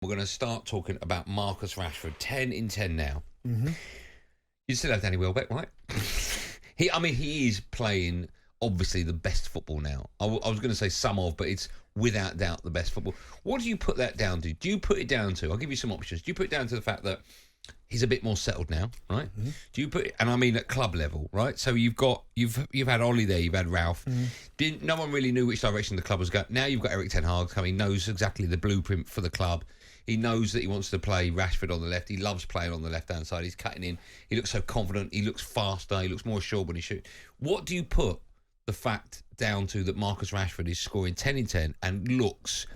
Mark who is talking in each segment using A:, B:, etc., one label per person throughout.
A: we're going to start talking about Marcus Rashford. 10 in 10 now.
B: Mm-hmm.
A: You still have Danny Welbeck, right? He is playing, obviously, the best football now. I was going to say some of, but it's without doubt the best football. What do you put that down to? Do you put it down to, I'll give you some options. Do you put it down to the fact that he's a bit more settled now, right? Mm-hmm. Do you put it, and I mean at club level, right? So you've had Ollie there, you've had Ralph. Mm-hmm. No one really knew which direction the club was going. Now you've got Erik Ten Hag coming, knows exactly the blueprint for the club. He knows that he wants to play Rashford on the left. He loves playing on the left-hand side. He's cutting in. He looks so confident. He looks faster. He looks more assured when he shoots. What do you put the fact down to that Marcus Rashford is scoring 10 in 10 and looks,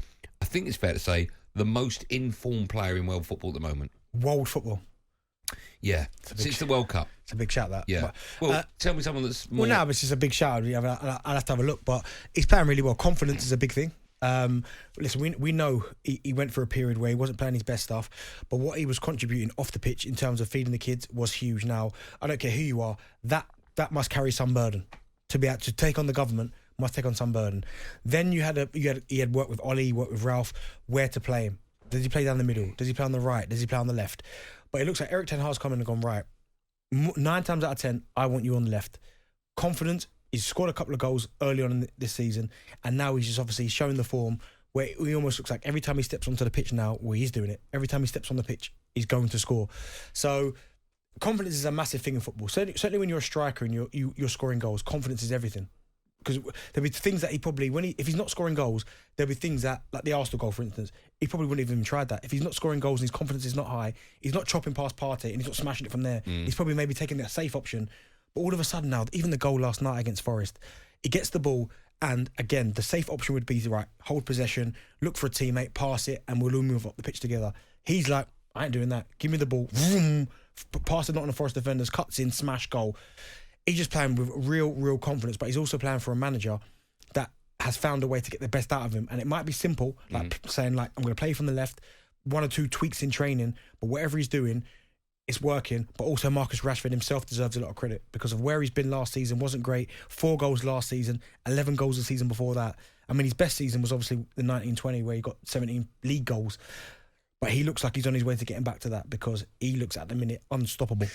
A: I think it's fair to say, the most informed player in world football at the moment?
B: World football?
A: Yeah, since the World Cup.
B: It's a big shout, that.
A: Yeah. Well, tell me someone that's more...
B: Well, no, it's just a big shout. I'll have to have a look, but he's playing really well. Confidence is a big thing. Listen, we know he went for a period where he wasn't playing his best stuff, but what he was contributing off the pitch in terms of feeding the kids was huge. Now, I don't care who you are, that must carry some burden. To be able to take on the government must take on some burden. Then he had worked with Ollie, worked with Ralph, where to play him. Does he play down the middle? Does he play on the right? Does he play on the left? But it looks like Erik Ten Hag's come in and gone, right, 9 times out of 10, I want you on the left. Confidence. He's scored a couple of goals early on in this season, and now he's just obviously showing the form where he almost looks like every time he steps onto the pitch now, he's doing it. Every time he steps on the pitch, he's going to score. So confidence is a massive thing in football. Certainly when you're a striker and you're scoring goals, confidence is everything. Because there'll be things that he probably, if he's not scoring goals, there'll be things that, like the Arsenal goal, for instance, he probably wouldn't have even tried that. If he's not scoring goals and his confidence is not high, he's not chopping past Partey and he's not smashing it from there. He's probably maybe taking that safe option. But all of a sudden now, even the goal last night against Forest, he gets the ball, and again, the safe option would be, right, hold possession, look for a teammate, pass it, and we'll all move up the pitch together. He's like, I ain't doing that. Give me the ball. Vroom, pass it not on the Forest defenders, cuts in, smash, goal. He's just playing with real confidence, but he's also playing for a manager that has found a way to get the best out of him. And it might be simple, like saying, like, I'm going to play from the left, 1 or 2 tweaks in training, but whatever he's doing, it's working. But also Marcus Rashford himself deserves a lot of credit because of where he's been last season. Wasn't great. 4 goals last season, 11 goals the season before that. I mean, his best season was obviously the 1920 where he got 17 league goals. But he looks like he's on his way to getting back to that because he looks at the minute unstoppable.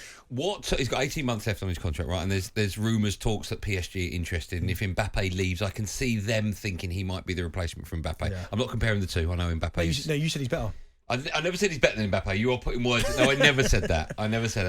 B: He's got 18 months left on his contract, right? And there's rumours, talks that PSG are interested. And if Mbappe leaves, I can see them thinking he might be the replacement for Mbappe. Yeah. I'm not comparing the two. I know Mbappe. You said he's better.
A: I never said he's better than Mbappe. You are putting words... No, I never said that.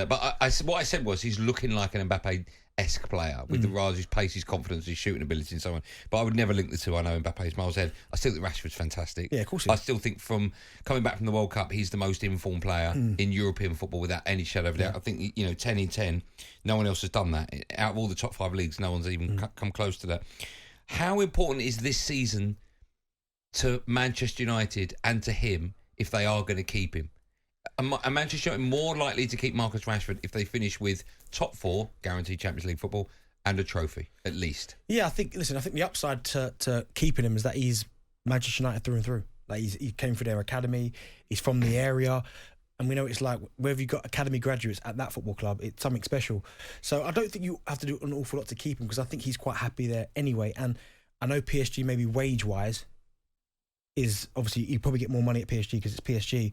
A: But what I said was he's looking like an Mbappe-esque player with the rise, his pace, his confidence, his shooting ability and so on. But I would never link the two. I know Mbappe's miles ahead. I still think Rashford's fantastic.
B: Yeah, of course he is.
A: I still think from coming back from the World Cup, he's the most informed player in European football without any shadow of a doubt. I think, 10 in 10, no one else has done that. Out of all the top 5 leagues, no one's even come close to that. How important is this season to Manchester United and to him if they are going to keep him? Are Manchester United more likely to keep Marcus Rashford if they finish with top 4, guaranteed Champions League football, and a trophy, at least? Yeah,
B: I think the upside to keeping him is that he's Manchester United through and through. Like he came through their academy, he's from the area, and we know it's like, wherever you've got academy graduates at that football club, it's something special. So I don't think you have to do an awful lot to keep him because I think he's quite happy there anyway. And I know PSG, maybe wage-wise, is obviously you probably get more money at PSG because it's PSG,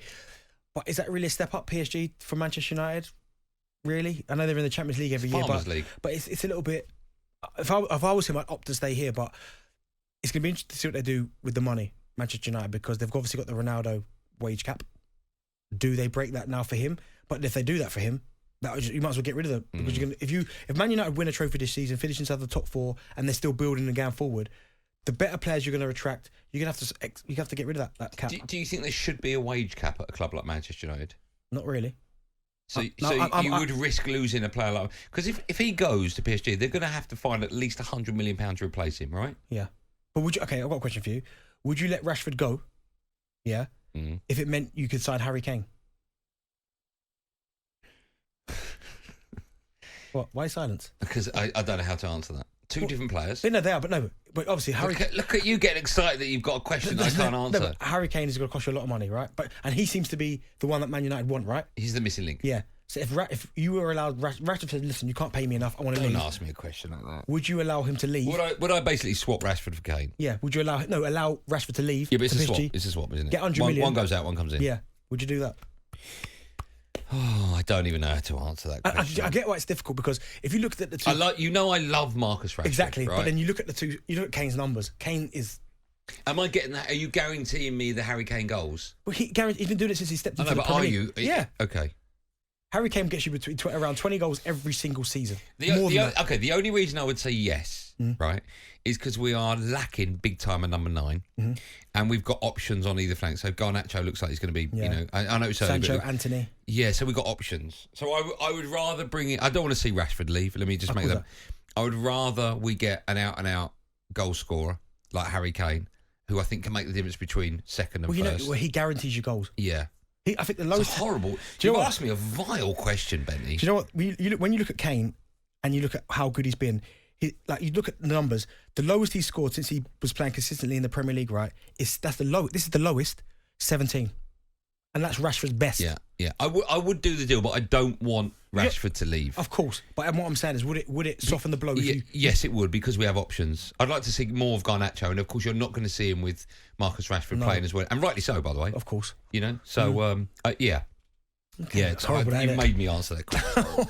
B: but is that really a step up PSG for Manchester United? Really? I know they're in the Champions League every year, but it's a little bit. If I was him, I'd opt to stay here, but it's going to be interesting to see what they do with the money, Manchester United, because they've obviously got the Ronaldo wage cap. Do they break that now for him? But if they do that for him, you might as well get rid of them because if Man United win a trophy this season, finish inside the top 4, and they're still building and going forward, the better players you're going to attract, you have to get rid of that cap.
A: Do you think there should be a wage cap at a club like Manchester United?
B: Not really.
A: So you would risk losing a player like... Because if he goes to PSG, they're going to have to find at least £100 million to replace him, right?
B: Yeah. But I've got a question for you. Would you let Rashford go, if it meant you could sign Harry Kane? What? Why silence?
A: Because I don't know how to answer that. Two different players.
B: No, they are, but obviously Harry.
A: Look at you getting excited that you've got a question I can't answer.
B: No, Harry Kane is going to cost you a lot of money, right? And he seems to be the one that Man United want, right?
A: He's the missing link.
B: Yeah. So if you were allowed, Rashford said, "Listen, you can't pay me enough. I want to leave."
A: Don't ask me a question like that.
B: Would you allow him to leave?
A: Would I basically swap Rashford for Kane?
B: Yeah. Would you allow Rashford to leave?
A: Yeah, but it's a swap. It's a swap, isn't it?
B: Get 100 million.
A: One goes out, one comes in.
B: Yeah. Would you do that?
A: Oh, I don't even know how to answer that question.
B: I get why it's difficult because if you look at the two,
A: I love Marcus Rashford.
B: exactly.
A: Right?
B: But then you look at the two. You look at Kane's numbers. Kane is.
A: Am I getting that? Are you guaranteeing me the Harry Kane goals?
B: Well, he's been doing it since he stepped into
A: I know,
B: the
A: but
B: Premier
A: are
B: League.
A: you?
B: Yeah.
A: Okay.
B: Harry Kane gets you around 20 goals every single season.
A: Okay, the only reason I would say yes, right, is because we are lacking big time at number 9, and we've got options on either flank. So Garnacho looks like he's going to be, I know it's early,
B: Sancho,
A: but
B: Anthony.
A: Yeah, so we've got options. So I would rather bring it. I don't want to see Rashford leave. Let me just make that. I would rather we get an out and out goal scorer like Harry Kane, who I think can make the difference between second and first.
B: He guarantees you goals.
A: Yeah.
B: I think the lowest.
A: It's horrible. You asked me a vile question, Benny.
B: Do you know what? When you look at Kane and you look at how good he's been, you look at the numbers. The lowest he's scored since he was playing consistently in the Premier League, right? This is the lowest, 17, and that's Rashford's best.
A: Yeah. I would do the deal, but I don't want Rashford to leave.
B: Of course, but what I'm saying is, would it soften the blow?
A: Yes, it would, because we have options. I'd like to see more of Garnacho, and of course, you're not going to see him with Marcus Rashford playing as well, and rightly so, by the way.
B: Of course,
A: So yeah.
B: Okay.
A: Yeah, it's
B: horrible.
A: You made me answer that question.